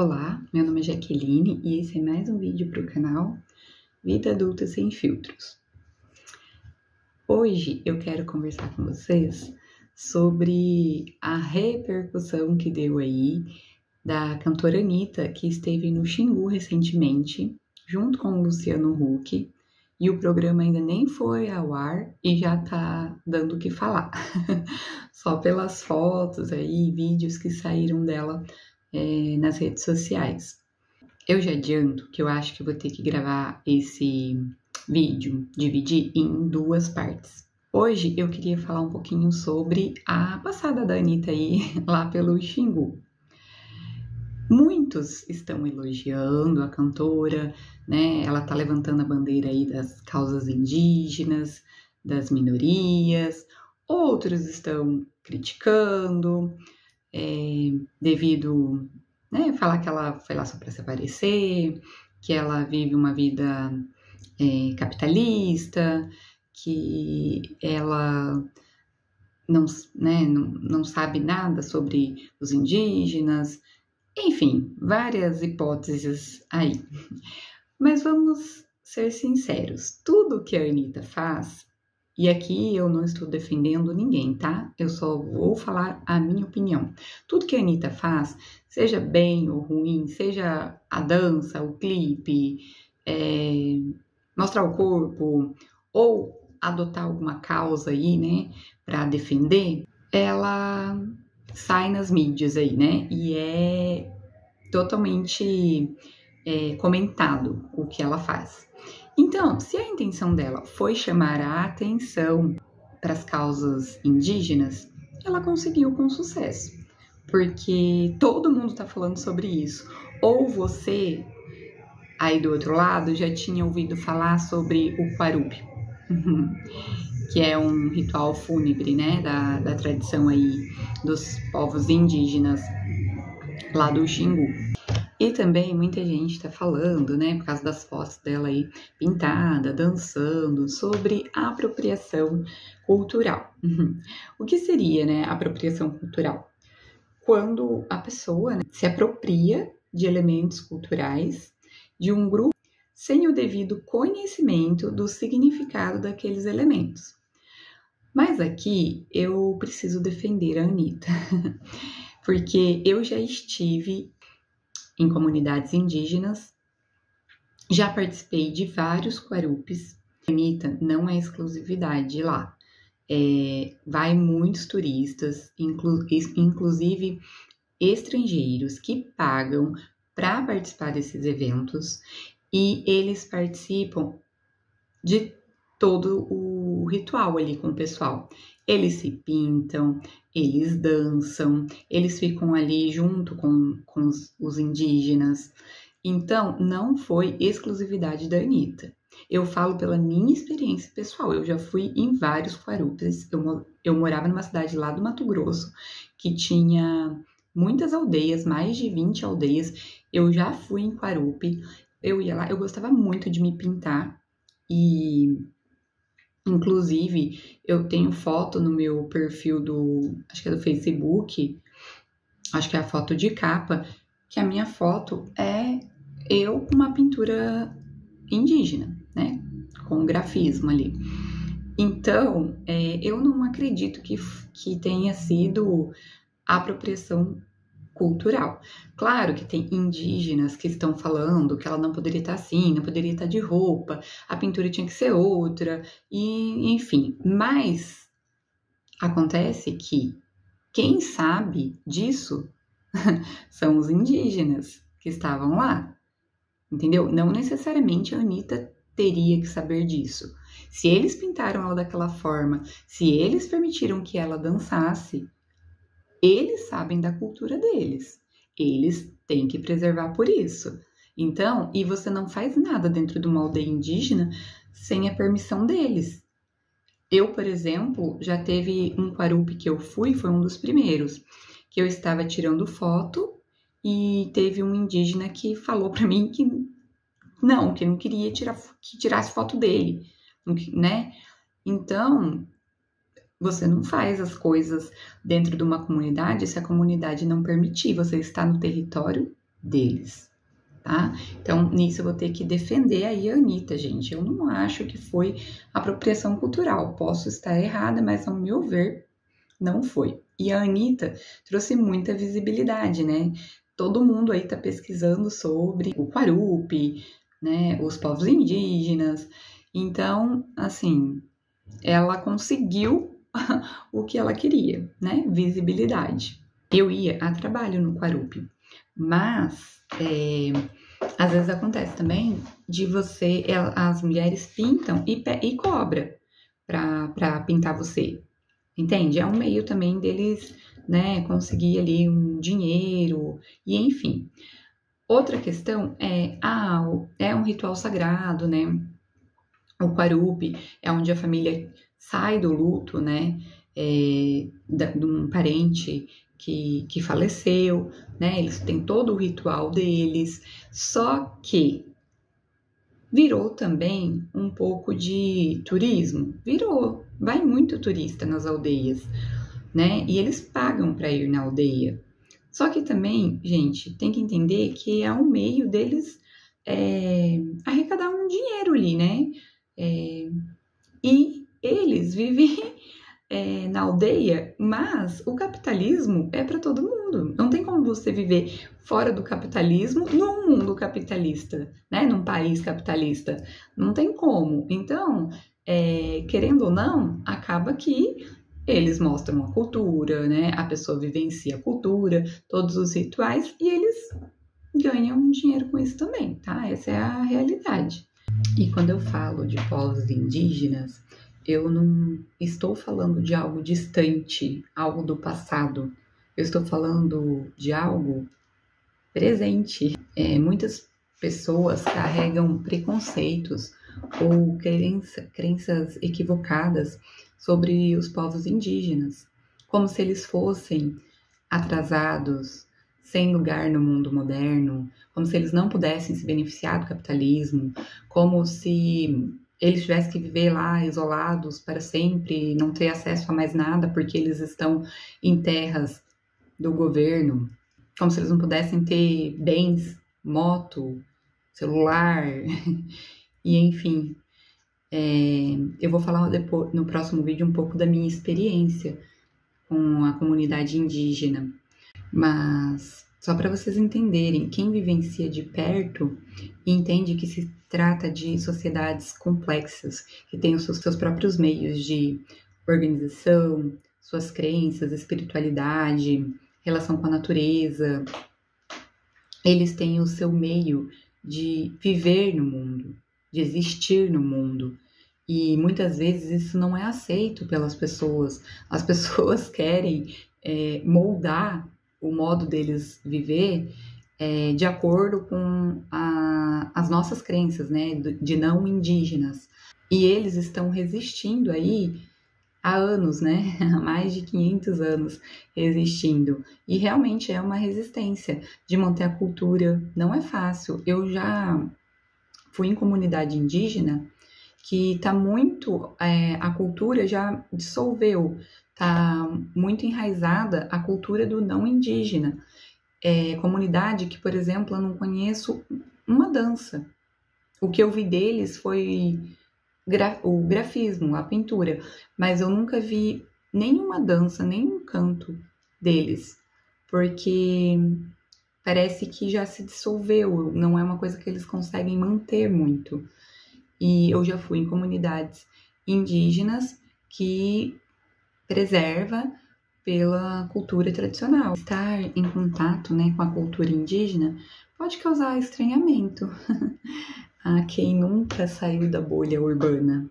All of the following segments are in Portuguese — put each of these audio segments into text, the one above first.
Olá, meu nome é Jaqueline e esse é mais um vídeo para o canal Vida Adulta Sem Filtros. Hoje eu quero conversar com vocês sobre a repercussão que deu aí da cantora Anitta, que esteve no Xingu recentemente, junto com o Luciano Huck, e o programa ainda nem foi ao ar e já tá dando o que falar. Só pelas fotos aí, vídeos que saíram dela nas redes sociais. Eu já adianto que eu acho que vou ter que gravar esse vídeo, dividir em duas partes. Hoje eu queria falar um pouquinho sobre a passada da Anitta aí lá pelo Xingu. Muitos estão elogiando a cantora, né? Ela tá levantando a bandeira aí das causas indígenas, das minorias. Outros estão criticando, devido, né, falar que ela foi lá só para se aparecer, que ela vive uma vida capitalista, que ela não sabe nada sobre os indígenas, enfim, várias hipóteses aí. Mas vamos ser sinceros, tudo que a Anitta faz, e aqui eu não estou defendendo ninguém, tá? Eu só vou falar a minha opinião. Tudo que a Anitta faz, seja bem ou ruim, seja a dança, o clipe, mostrar o corpo, ou adotar alguma causa aí, né, para defender, ela sai nas mídias aí, né, e é totalmente comentado o que ela faz. Então, se a intenção dela foi chamar a atenção para as causas indígenas, ela conseguiu com sucesso, porque todo mundo está falando sobre isso. Ou você, aí do outro lado, já tinha ouvido falar sobre o Quarupi, que é um ritual fúnebre, né, da tradição aí dos povos indígenas lá do Xingu. E também muita gente está falando, né, por causa das fotos dela aí pintada, dançando, sobre a apropriação cultural. O que seria, né, apropriação cultural? Quando a pessoa, né, se apropria de elementos culturais de um grupo sem o devido conhecimento do significado daqueles elementos. Mas aqui eu preciso defender a Anitta, porque eu já estive em comunidades indígenas, já participei de vários Quarupis. A Anitta não é exclusividade lá. Vai muitos turistas, inclusive estrangeiros, que pagam para participar desses eventos, e eles participam de todo o ritual ali com o pessoal. Eles se pintam, eles dançam, eles ficam ali junto com os indígenas. Então, não foi exclusividade da Anitta. Eu falo pela minha experiência pessoal. Eu já fui em vários Quarupis. Eu morava numa cidade lá do Mato Grosso, que tinha muitas aldeias, mais de 20 aldeias. Eu já fui em Quarupi. Eu ia lá, eu gostava muito de me pintar. E inclusive, eu tenho foto no meu perfil acho que é do Facebook, acho que é a foto de capa, que a minha foto é eu com uma pintura indígena, né, com grafismo ali. Então, eu não acredito que tenha sido apropriação cultural. Claro que tem indígenas que estão falando que ela não poderia estar assim, não poderia estar de roupa, a pintura tinha que ser outra, e enfim. Mas acontece que quem sabe disso são os indígenas que estavam lá, entendeu? Não necessariamente a Anitta teria que saber disso. Se eles pintaram ela daquela forma, se eles permitiram que ela dançasse, eles sabem da cultura deles. Eles têm que preservar por isso. Então, e você não faz nada dentro de uma aldeia indígena sem a permissão deles. Eu, por exemplo, já teve um Quarupi que eu fui, foi um dos primeiros, que eu estava tirando foto e teve um indígena que falou para mim que não queria que tirasse foto dele, né? Então, você não faz as coisas dentro de uma comunidade se a comunidade não permitir. Você está no território deles, tá? Então, nisso eu vou ter que defender aí a Anitta, gente. Eu não acho que foi apropriação cultural. Posso estar errada, mas ao meu ver, não foi. E a Anitta trouxe muita visibilidade, né? Todo mundo aí tá pesquisando sobre o Quarupi, né? Os povos indígenas. Então, assim, ela conseguiu o que ela queria, né? Visibilidade. Eu ia a trabalho no Quarupi, mas às vezes acontece também de as mulheres pintam e cobra para pintar você, entende? É um meio também deles, né, conseguir ali um dinheiro e enfim. Outra questão é um ritual sagrado, né? O Quarupi é onde a família sai do luto, né? De um parente que faleceu, né? Eles têm todo o ritual deles, só que virou também um pouco de turismo. Vai muito turista nas aldeias, né? E eles pagam para ir na aldeia. Só que também, gente, tem que entender que é um meio deles arrecadar um dinheiro ali, né? E eles vivem na aldeia, mas o capitalismo é para todo mundo. Não tem como você viver fora do capitalismo num mundo capitalista, né? Num país capitalista. Não tem como. Então, querendo ou não, acaba que eles mostram a cultura, né? A pessoa vivencia a cultura, todos os rituais, e eles ganham dinheiro com isso também, tá? Essa é a realidade. E quando eu falo de povos indígenas, eu não estou falando de algo distante, algo do passado. Eu estou falando de algo presente. Muitas pessoas carregam preconceitos ou crenças equivocadas sobre os povos indígenas, como se eles fossem atrasados, sem lugar no mundo moderno, como se eles não pudessem se beneficiar do capitalismo, como se eles tivessem que viver lá isolados para sempre, não ter acesso a mais nada porque eles estão em terras do governo, como se eles não pudessem ter bens, moto, celular, e enfim. Eu vou falar depois, no próximo vídeo um pouco da minha experiência com a comunidade indígena, mas só para vocês entenderem, quem vivencia de perto entende que se trata de sociedades complexas, que têm os seus próprios meios de organização, suas crenças, espiritualidade, relação com a natureza. Eles têm o seu meio de viver no mundo, de existir no mundo. E muitas vezes isso não é aceito pelas pessoas. As pessoas querem moldar o modo deles viver de acordo com as nossas crenças, né, de não indígenas. E eles estão resistindo aí há anos, né, há mais de 500 anos resistindo. E realmente é uma resistência de manter a cultura. Não é fácil. Eu já fui em comunidade indígena que está muito, a cultura já dissolveu, está muito enraizada a cultura do não indígena. Comunidade que, por exemplo, eu não conheço uma dança. O que eu vi deles foi o grafismo, a pintura, mas eu nunca vi nenhuma dança, nenhum canto deles, porque parece que já se dissolveu, não é uma coisa que eles conseguem manter muito. E eu já fui em comunidades indígenas que preserva pela cultura tradicional. Estar em contato, né, com a cultura indígena pode causar estranhamento a quem nunca saiu da bolha urbana.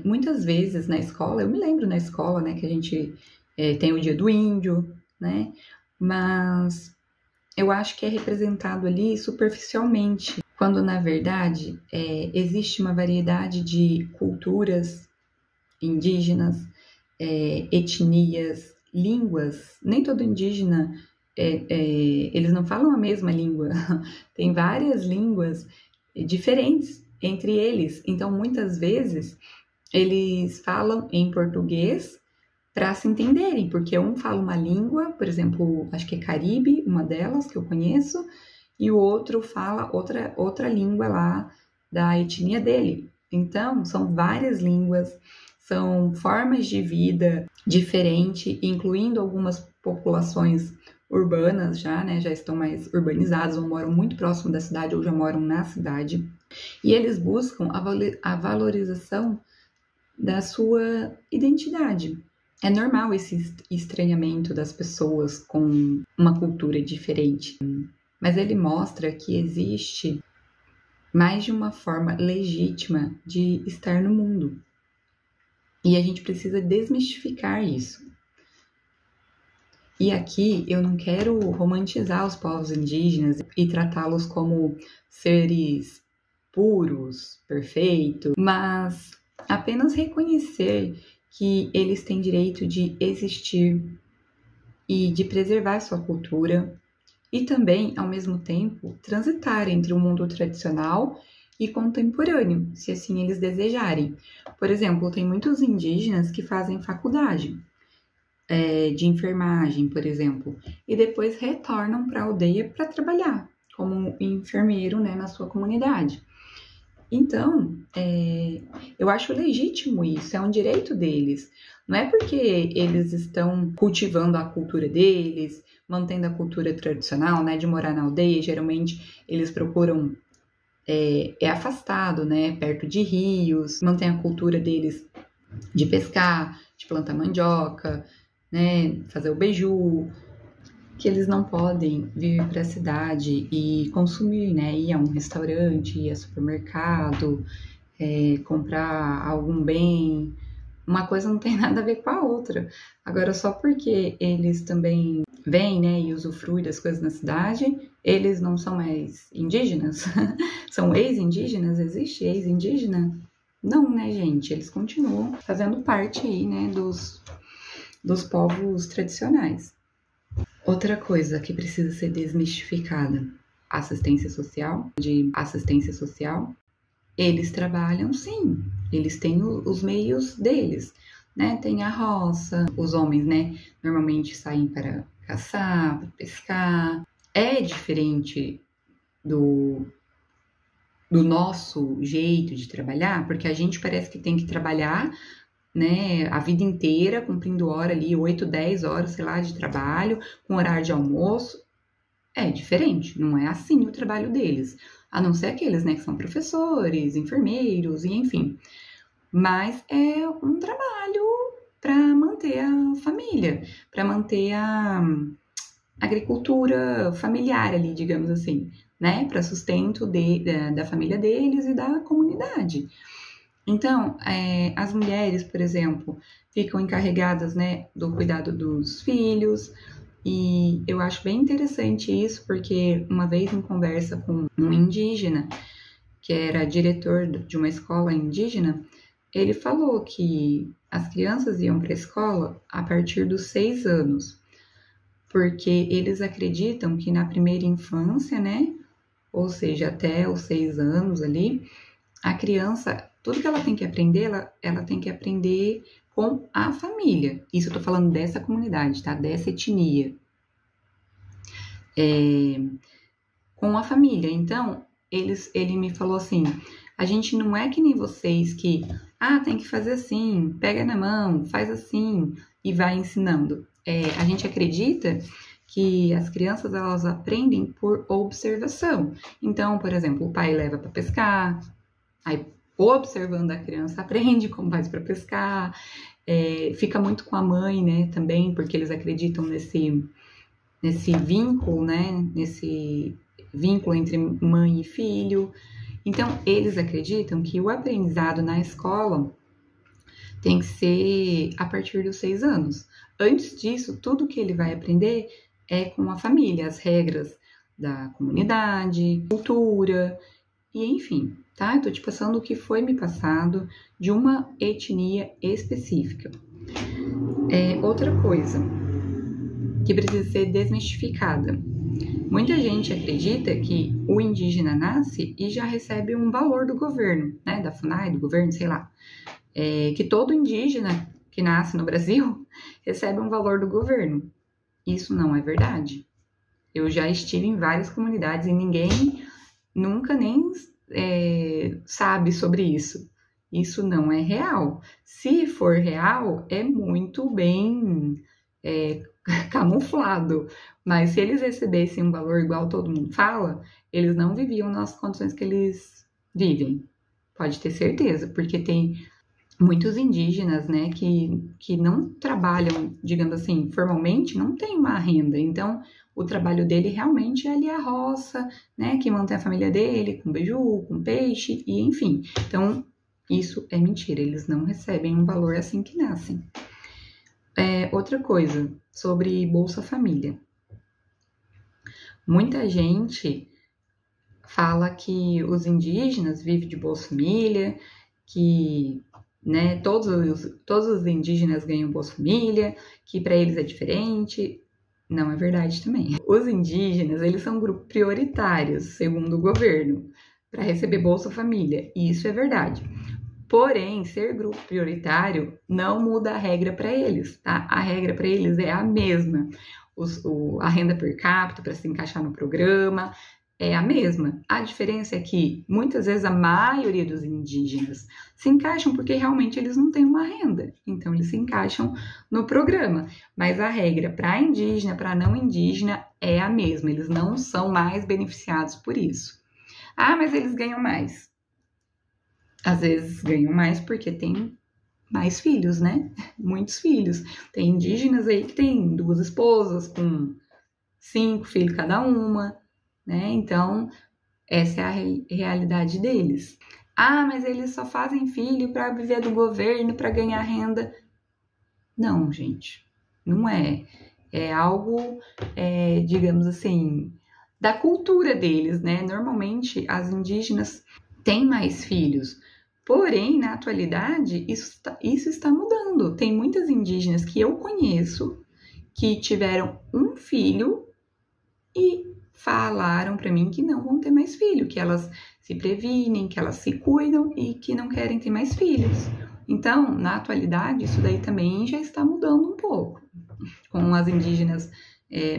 Muitas vezes na escola, eu me lembro na escola, né, que a gente tem o Dia do Índio, né, mas eu acho que é representado ali superficialmente, quando na verdade existe uma variedade de culturas indígenas, etnias, línguas. Nem todo indígena, eles não falam a mesma língua, tem várias línguas diferentes entre eles, então muitas vezes eles falam em português para se entenderem, porque um fala uma língua, por exemplo, acho que é Caribe, uma delas que eu conheço, e o outro fala outra língua lá da etnia dele. Então, são várias línguas, são formas de vida diferentes, incluindo algumas populações urbanas já, né, já estão mais urbanizadas, ou moram muito próximo da cidade, ou já moram na cidade. E eles buscam a valorização da sua identidade. É normal esse estranhamento das pessoas com uma cultura diferente, mas ele mostra que existe mais de uma forma legítima de estar no mundo. E a gente precisa desmistificar isso. E aqui eu não quero romantizar os povos indígenas e tratá-los como seres puros, perfeitos, mas apenas reconhecer que eles têm direito de existir e de preservar sua cultura e também, ao mesmo tempo, transitar entre o mundo tradicional e contemporâneo, se assim eles desejarem. Por exemplo, tem muitos indígenas que fazem faculdade de enfermagem, por exemplo, e depois retornam para a aldeia para trabalhar como enfermeiro, né, na sua comunidade. Então, eu acho legítimo isso, é um direito deles. Não é porque eles estão cultivando a cultura deles, mantendo a cultura tradicional, né, de morar na aldeia. Geralmente eles procuram afastado, né, perto de rios, mantém a cultura deles de pescar, de plantar mandioca, né, fazer o beiju, que eles não podem vir para a cidade e consumir, né, ir a um restaurante, ir a supermercado, comprar algum bem. Uma coisa não tem nada a ver com a outra. Agora, só porque eles também vêm, né, e usufruem das coisas na cidade, eles não são mais indígenas? São ex-indígenas? Existe ex-indígena? Não, né, gente? Eles continuam fazendo parte aí, né, dos povos tradicionais. Outra coisa que precisa ser desmistificada, assistência social, eles trabalham sim, eles têm os meios deles, né? Tem a roça, os homens, né, normalmente saem para caçar, para pescar. É diferente do nosso jeito de trabalhar, porque a gente parece que tem que trabalhar, né, a vida inteira, cumprindo hora ali, 8, 10 horas, sei lá, de trabalho, com horário de almoço. É diferente, não é assim o trabalho deles. A não ser aqueles, né, que são professores, enfermeiros, e enfim. Mas é um trabalho para manter a família, para manter a agricultura familiar ali, digamos assim, né, para sustento da família deles e da comunidade. Então, as mulheres, por exemplo, ficam encarregadas, né, do cuidado dos filhos, e eu acho bem interessante isso, porque uma vez em conversa com um indígena, que era diretor de uma escola indígena, ele falou que as crianças iam para a escola a partir dos 6 anos, porque eles acreditam que na primeira infância, né, ou seja, até os 6 anos ali, a criança, tudo que ela tem que aprender, ela tem que aprender com a família. Isso eu tô falando dessa comunidade, tá? Dessa etnia. Com a família. Então, ele me falou assim, a gente não é que nem vocês que, tem que fazer assim, pega na mão, faz assim e vai ensinando. A gente acredita que as crianças, elas aprendem por observação. Então, por exemplo, o pai leva para pescar, aí observando a criança aprende como faz para pescar, fica muito com a mãe, né, também, porque eles acreditam nesse vínculo, né, nesse vínculo entre mãe e filho. Então, eles acreditam que o aprendizado na escola tem que ser a partir dos 6 anos. Antes disso, tudo que ele vai aprender é com a família, as regras da comunidade, cultura, e enfim, tá? Eu tô te passando o que foi me passado de uma etnia específica. Outra coisa que precisa ser desmistificada. Muita gente acredita que o indígena nasce e já recebe um valor do governo, né? Da FUNAI, do governo, sei lá. Que todo indígena que nasce no Brasil recebe um valor do governo. Isso não é verdade. Eu já estive em várias comunidades e ninguém nunca nem sabe sobre isso. Isso não é real. Se for real, é muito bem camuflado. Mas se eles recebessem um valor igual todo mundo fala, eles não viviam nas condições que eles vivem. Pode ter certeza, porque tem muitos indígenas, né, que não trabalham, digamos assim, formalmente, não tem uma renda. Então, o trabalho dele realmente é ali a roça, né, que mantém a família dele com beiju, com peixe, e enfim. Então, isso é mentira, eles não recebem um valor assim que nascem. Outra coisa, sobre Bolsa Família. Muita gente fala que os indígenas vivem de Bolsa Família, que né, todos os indígenas ganham Bolsa Família, que para eles é diferente. Não é verdade também. Os indígenas, eles são um grupo prioritário, segundo o governo, para receber Bolsa Família. E isso é verdade. Porém, ser grupo prioritário não muda a regra para eles, tá? A regra para eles é a mesma. A renda per capita para se encaixar no programa é a mesma. A diferença é que, muitas vezes, a maioria dos indígenas se encaixam porque realmente eles não têm uma renda. Então, eles se encaixam no programa. Mas a regra para indígena, para não indígena, é a mesma. Eles não são mais beneficiados por isso. Ah, mas eles ganham mais. Às vezes ganham mais porque tem mais filhos, né? Muitos filhos. Tem indígenas aí que tem 2 esposas com 5 filhos cada uma, né? Então, essa é a realidade deles. Ah, mas eles só fazem filho para viver do governo, para ganhar renda. Não, gente, não é. É algo, digamos assim, da cultura deles, né? Normalmente, as indígenas têm mais filhos. Porém, na atualidade, isso está mudando. Tem muitas indígenas que eu conheço que tiveram um filho e falaram para mim que não vão ter mais filho, que elas se previnem, que elas se cuidam e que não querem ter mais filhos. Então, na atualidade, isso daí também já está mudando um pouco com as indígenas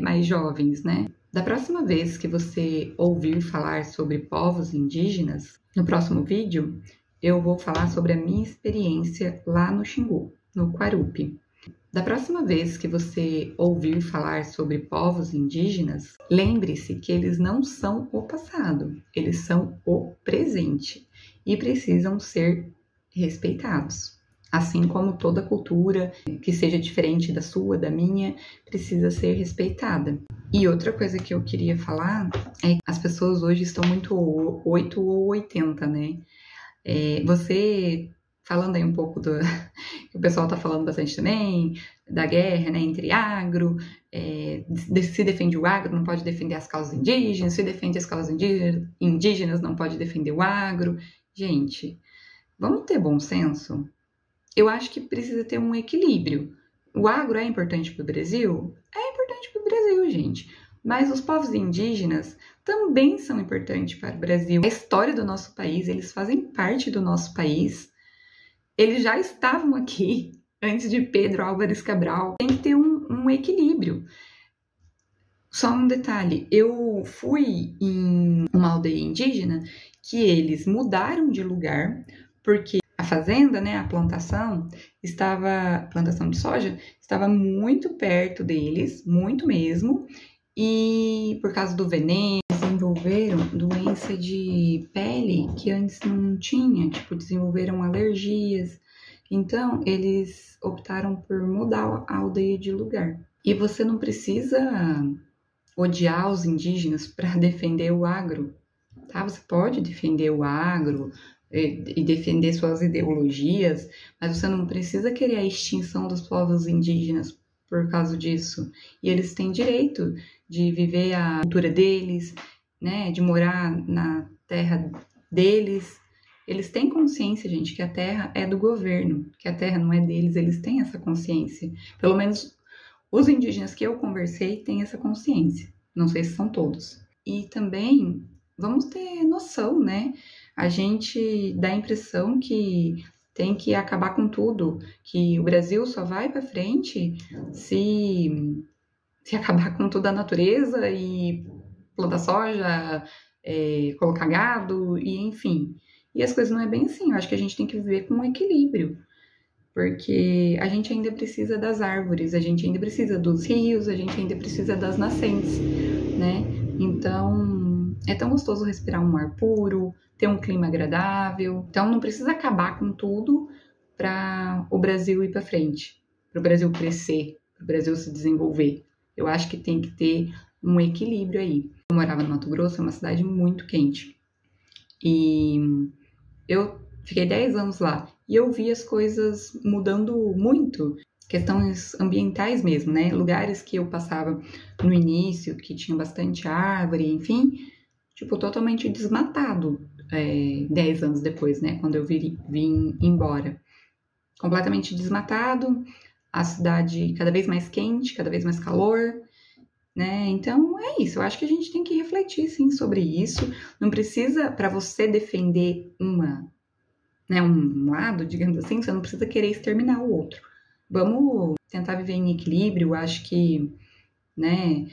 mais jovens, né? Da próxima vez que você ouvir falar sobre povos indígenas, no próximo vídeo, eu vou falar sobre a minha experiência lá no Xingu, no Guarupi. Da próxima vez que você ouvir falar sobre povos indígenas, lembre-se que eles não são o passado, eles são o presente e precisam ser respeitados. Assim como toda cultura que seja diferente da sua, da minha, precisa ser respeitada. E outra coisa que eu queria falar é que as pessoas hoje estão muito 8 ou 80, né? Você, falando aí um pouco do que o pessoal está falando bastante também, da guerra, né, entre agro, se defende o agro, não pode defender as causas indígenas, se defende as causas indígenas, não pode defender o agro. Gente, vamos ter bom senso? Eu acho que precisa ter um equilíbrio. O agro é importante para o Brasil? É importante para o Brasil, gente. Mas os povos indígenas também são importantes para o Brasil. A história do nosso país, eles fazem parte do nosso país. Eles já estavam aqui antes de Pedro Álvares Cabral. Tem que ter um equilíbrio. Só um detalhe, eu fui em uma aldeia indígena que eles mudaram de lugar porque a fazenda, né, a plantação de soja, estava muito perto deles, muito mesmo. E por causa do veneno, desenvolveram doença de pele que antes não tinha, tipo, desenvolveram alergias. Então, eles optaram por mudar a aldeia de lugar. E você não precisa odiar os indígenas para defender o agro, tá? Você pode defender o agro e defender suas ideologias, mas você não precisa querer a extinção dos povos indígenas por causa disso. E eles têm direito de viver a cultura deles, né, de morar na terra deles. Eles têm consciência, gente, que a terra é do governo, que a terra não é deles, eles têm essa consciência. Pelo menos os indígenas que eu conversei têm essa consciência. Não sei se são todos. E também vamos ter noção, né? A gente dá a impressão que tem que acabar com tudo, que o Brasil só vai para frente se se acabar com toda a natureza e plantar soja, colocar gado, e enfim. E as coisas não é bem assim, eu acho que a gente tem que viver com um equilíbrio, porque a gente ainda precisa das árvores, a gente ainda precisa dos rios, a gente ainda precisa das nascentes, né? Então, é tão gostoso respirar um ar puro, ter um clima agradável. Então, não precisa acabar com tudo para o Brasil ir para frente, para o Brasil crescer, para o Brasil se desenvolver. Eu acho que tem que ter um equilíbrio aí. Eu morava no Mato Grosso, é uma cidade muito quente. E eu fiquei 10 anos lá e eu vi as coisas mudando muito, questões ambientais mesmo, né? Lugares que eu passava no início, que tinha bastante árvore, enfim, tipo, totalmente desmatado 10 anos depois, né? Quando eu vim embora. Completamente desmatado, a cidade cada vez mais quente, cada vez mais calor, né? Então é isso, eu acho que a gente tem que refletir sim sobre isso. Não precisa, para você defender um lado, digamos assim, você não precisa querer exterminar o outro. Vamos tentar viver em equilíbrio, acho que, né,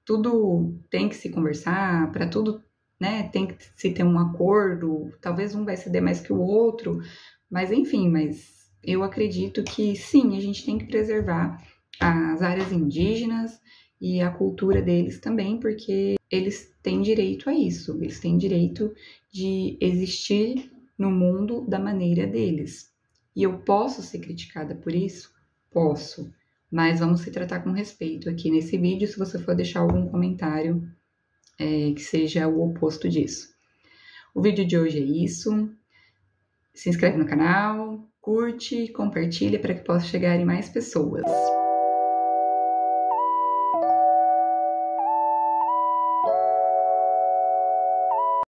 tudo tem que se conversar, para tudo, né, tem que se ter um acordo, talvez um vai ceder mais que o outro, mas enfim, mas eu acredito que sim, a gente tem que preservar as áreas indígenas e a cultura deles também, porque eles têm direito a isso, eles têm direito de existir no mundo da maneira deles. E eu posso ser criticada por isso? Posso, mas vamos se tratar com respeito aqui nesse vídeo, se você for deixar algum comentário que seja o oposto disso. O vídeo de hoje é isso. Se inscreve no canal, curte, compartilha para que possa chegar em mais pessoas.